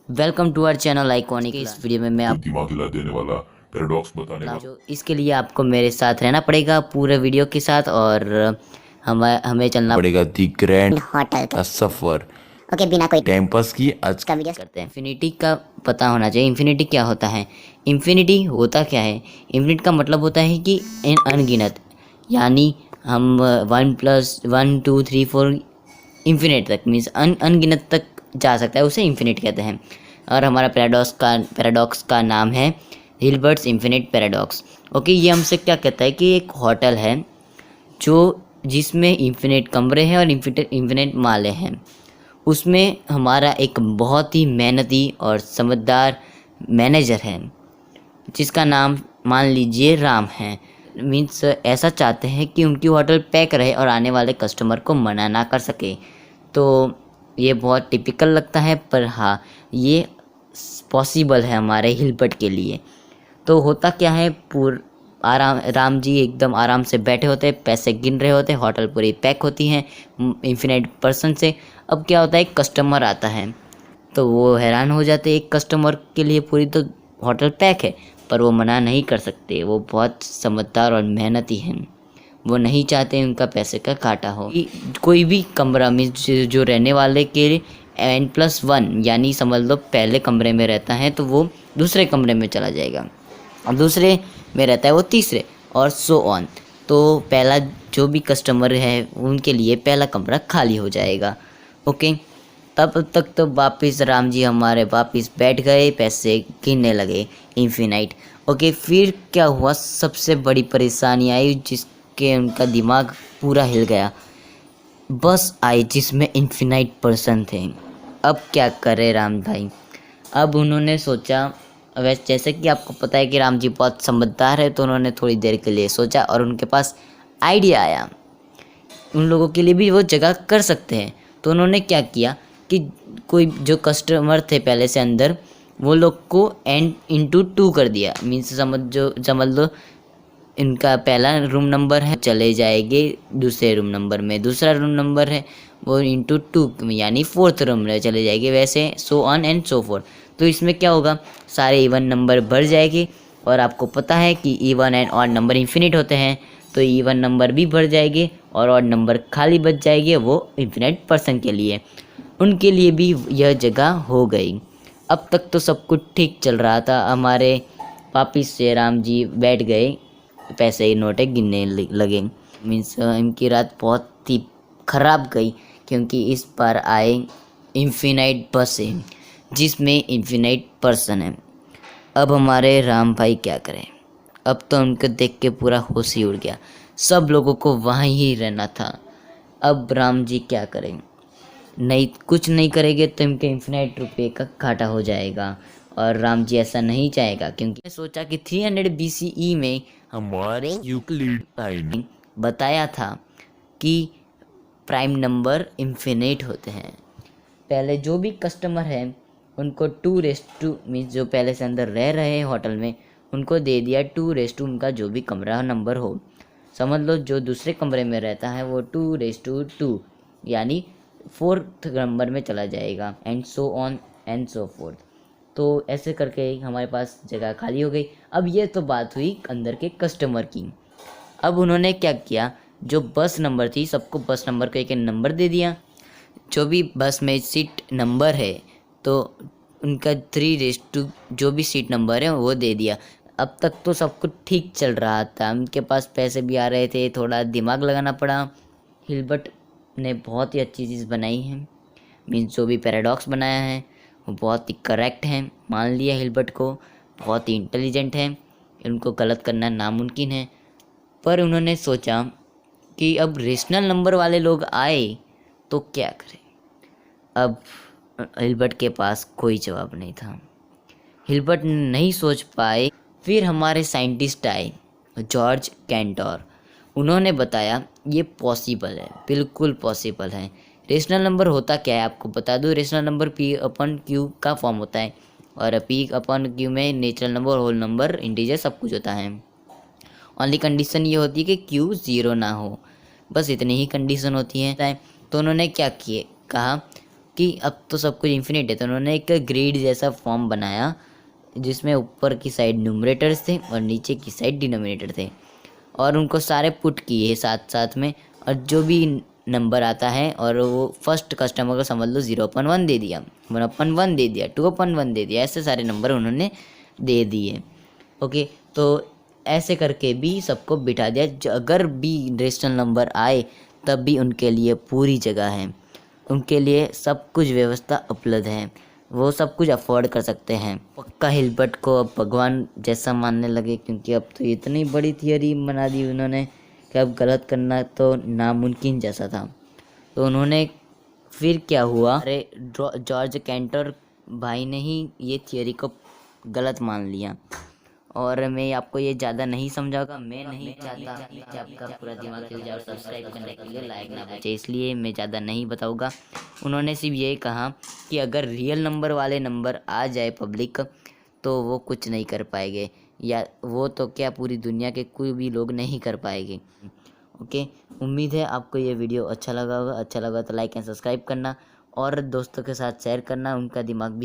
Welcome to our channel Iconic. इस video में मैं जो आप दिमाग हिला देने वाला पैराडॉक्स बताने वाला। जो इसके लिए आपको मेरे साथ रहना पड़ेगा पूरे वीडियो के साथ और हमें हमें चलना पड़ेगा दी ग्रैंड होटल का सफर ओके बिना कोई टाइम पास की आज का वीडियो करते हैं। इन्फिनिटी का पता होना चाहिए। इन्फिनिटी क्या होता है? इन्फिनिटी होता क्या है? इन्फिनिटी का मतलब होता है कि अनगिनत, यानी हम 1+1 2 3 4 इन्फिनिट तक मीन्स अनगिनत तक जा सकता है, उसे इन्फिनिट कहते हैं। और हमारा पैराडॉक्स का नाम है हिल्बर्ट्स इन्फिनिट पैराडॉक्स। ओके, ये हमसे क्या कहता है कि एक होटल है जो जिसमें इन्फिनिट कमरे हैं और इन्फिनिट माले हैं। उसमें हमारा एक बहुत ही मेहनती और समझदार मैनेजर है जिसका नाम मान लीजिए राम है। मीन्स ऐसा चाहते हैं कि उनकी होटल पैक रहे और आने वाले कस्टमर को मना ना कर सके। तो ये बहुत टिपिकल लगता है, पर हाँ, ये पॉसिबल है हमारे हिलबर्ट के लिए। तो होता क्या है, राम जी एकदम आराम से बैठे होते हैं, पैसे गिन रहे होते हैं, होटल पूरी पैक होती हैं इन्फिनिट पर्सन से। अब क्या होता है, एक कस्टमर आता है तो वो हैरान हो जाते हैं। एक कस्टमर के लिए पूरी तो होटल पैक है, पर वो मना नहीं कर सकते। वो बहुत समझदार और मेहनती हैं। वो नहीं चाहते उनका पैसे का घाटा हो। कोई भी कमरा में जो रहने वाले के N+1 यानी समझ लो पहले कमरे में रहता है तो वो दूसरे कमरे में चला जाएगा, और दूसरे में रहता है वो तीसरे, और सो ऑन। तो पहला जो भी कस्टमर है उनके लिए पहला कमरा खाली हो जाएगा। ओके, तब तक तो वापस राम जी हमारे वापस बैठ गए, पैसे गिनने लगे इन्फिनाइट। ओके, फिर क्या हुआ, सबसे बड़ी परेशानी आई जिसके उनका दिमाग पूरा हिल गया। बस आई जिसमें इन्फिनाइट पर्सन थे। अब क्या करे राम भाई? अब उन्होंने सोचा, वैसे जैसे कि आपको पता है कि राम जी बहुत समझदार है, तो उन्होंने थोड़ी देर के लिए सोचा और उनके पास आइडिया आया उन लोगों के लिए भी वो जगह कर सकते हैं। तो उन्होंने क्या किया कि कोई जो कस्टमर थे पहले से अंदर, वो लोग को N/2 कर दिया। मीन्स समझ लो इनका पहला रूम नंबर है, चले जाएंगे दूसरे रूम नंबर में। दूसरा रूम नंबर है वो ×2 यानी फोर्थ रूम में चले जाएंगे। वैसे so on and so fourth. तो इसमें क्या होगा, सारे इवन नंबर बढ़ जाएंगे। और आपको पता है कि even and odd number infinite होते हैं, तो इवन नंबर भी बढ़ जाएंगे और ऑड नंबर खाली बच जाएंगे वो इन्फिनिट पर्सन के लिए। उनके लिए भी यह जगह हो गई। अब तक तो सब कुछ ठीक चल रहा था। हमारे वापिस से राम जी बैठ गए, पैसे नोटें गिनने लगे। मीन्स इनकी रात बहुत ही ख़राब गई, क्योंकि इस बार आए इन्फिनाइट बसें जिसमें इन्फिनाइट पर्सन है। अब हमारे राम भाई क्या करें? अब तो उनको देख के पूरा होश ही उड़ गया। सब लोगों को वहाँ ही रहना था। अब राम जी क्या करें? नहीं, कुछ नहीं करेंगे तो इनके इन्फिनाइट रुपये का घाटा हो जाएगा, और राम जी ऐसा नहीं चाहेगा। क्योंकि सोचा कि 300 BCE में हमारे यूक्लिड टाइम बताया था कि प्राइम नंबर इन्फिनिट होते हैं। पहले जो भी कस्टमर है उनको 2 मीन्स जो पहले से अंदर रह रहे हैं होटल में, उनको दे दिया 2 उनका जो भी कमरा नंबर हो। समझ लो जो दूसरे कमरे में रहता है वो 2 यानी फोर्थ नंबर में चला जाएगा, and so on and so fourth. तो ऐसे करके हमारे पास जगह खाली हो गई। अब ये तो बात हुई अंदर के कस्टमर की। अब उन्होंने क्या किया, जो बस नंबर थी सबको बस नंबर को एक नंबर दे दिया। जो भी बस में सीट नंबर है तो उनका 3 जो भी सीट नंबर है वो दे दिया। अब तक तो सब कुछ ठीक चल रहा था, उनके पास पैसे भी आ रहे थे। थोड़ा दिमाग लगाना पड़ा। हिल्बर्ट ने बहुत ही अच्छी चीज़ बनाई है। मीन्स जो भी पैराडॉक्स बनाया है वो बहुत ही करेक्ट है। मान लिया हिल्बर्ट को, बहुत ही इंटेलिजेंट है, उनको गलत करना नामुमकिन है। पर उन्होंने सोचा कि अब रेशनल नंबर वाले लोग आए तो क्या करें। अब हिल्बर्ट के पास कोई जवाब नहीं था। हिल्बर्ट नहीं सोच पाए। फिर हमारे साइंटिस्ट आए, जॉर्ज कैंटोर। उन्होंने बताया ये पॉसिबल है, बिल्कुल पॉसिबल है। रेशनल नंबर होता क्या है आपको बता दूँ। रेशनल नंबर P/Q का फॉर्म होता है, और P/Q में natural number, whole number, integer सब कुछ होता है। ओनली कंडीशन ये होती है कि Q 0 ना हो, बस इतनी ही कंडीशन होती है। तो उन्होंने क्या किए, कहा कि अब तो सब कुछ इन्फिनिट है, तो उन्होंने एक ग्रिड जैसा फॉर्म बनाया जिसमें ऊपर की साइड न्यूमरेटर्स थे और नीचे की साइड डिनोमिनेटर थे, और उनको सारे पुट किए साथ साथ में, और जो भी नंबर आता है और वो फर्स्ट कस्टमर को समझ लो 0/1 दे दिया, 1/1 दे दिया, 2/1 दे दिया, ऐसे सारे नंबर उन्होंने दे दिए। ओके, तो ऐसे करके भी सबको बिठा दिया, अगर भी रेशनल नंबर आए तब भी उनके लिए पूरी जगह है, उनके लिए सब कुछ व्यवस्था उपलब्ध है, वो सब कुछ अफोर्ड कर सकते हैं। पक्का हिल्बर्ट को अब भगवान जैसा मानने लगे, क्योंकि अब तो इतनी बड़ी थियरी बना दी उन्होंने कि अब गलत करना तो नामुमकिन जैसा था। तो उन्होंने फिर क्या हुआ, अरे जॉर्ज कैंटर भाई ने ही ये थियरी को गलत मान लिया। और मैं आपको ये ज़्यादा नहीं समझाऊंगा, मैं नहीं चाहता कि आपका पूरा दिमाग चल जाए और सब्सक्राइब करने के लिए लाइक ना बचे, इसलिए मैं ज़्यादा नहीं बताऊंगा। उन्होंने सिर्फ ये कहा कि अगर रियल नंबर वाले नंबर आ जाए पब्लिक तो वो कुछ नहीं कर पाएंगे, या वो तो क्या पूरी दुनिया के कोई भी लोग नहीं कर पाएंगे। ओके, उम्मीद है आपको ये वीडियो अच्छा लगा होगा। अच्छा लगा तो लाइक एंड सब्सक्राइब करना और दोस्तों के साथ शेयर करना, उनका दिमाग भी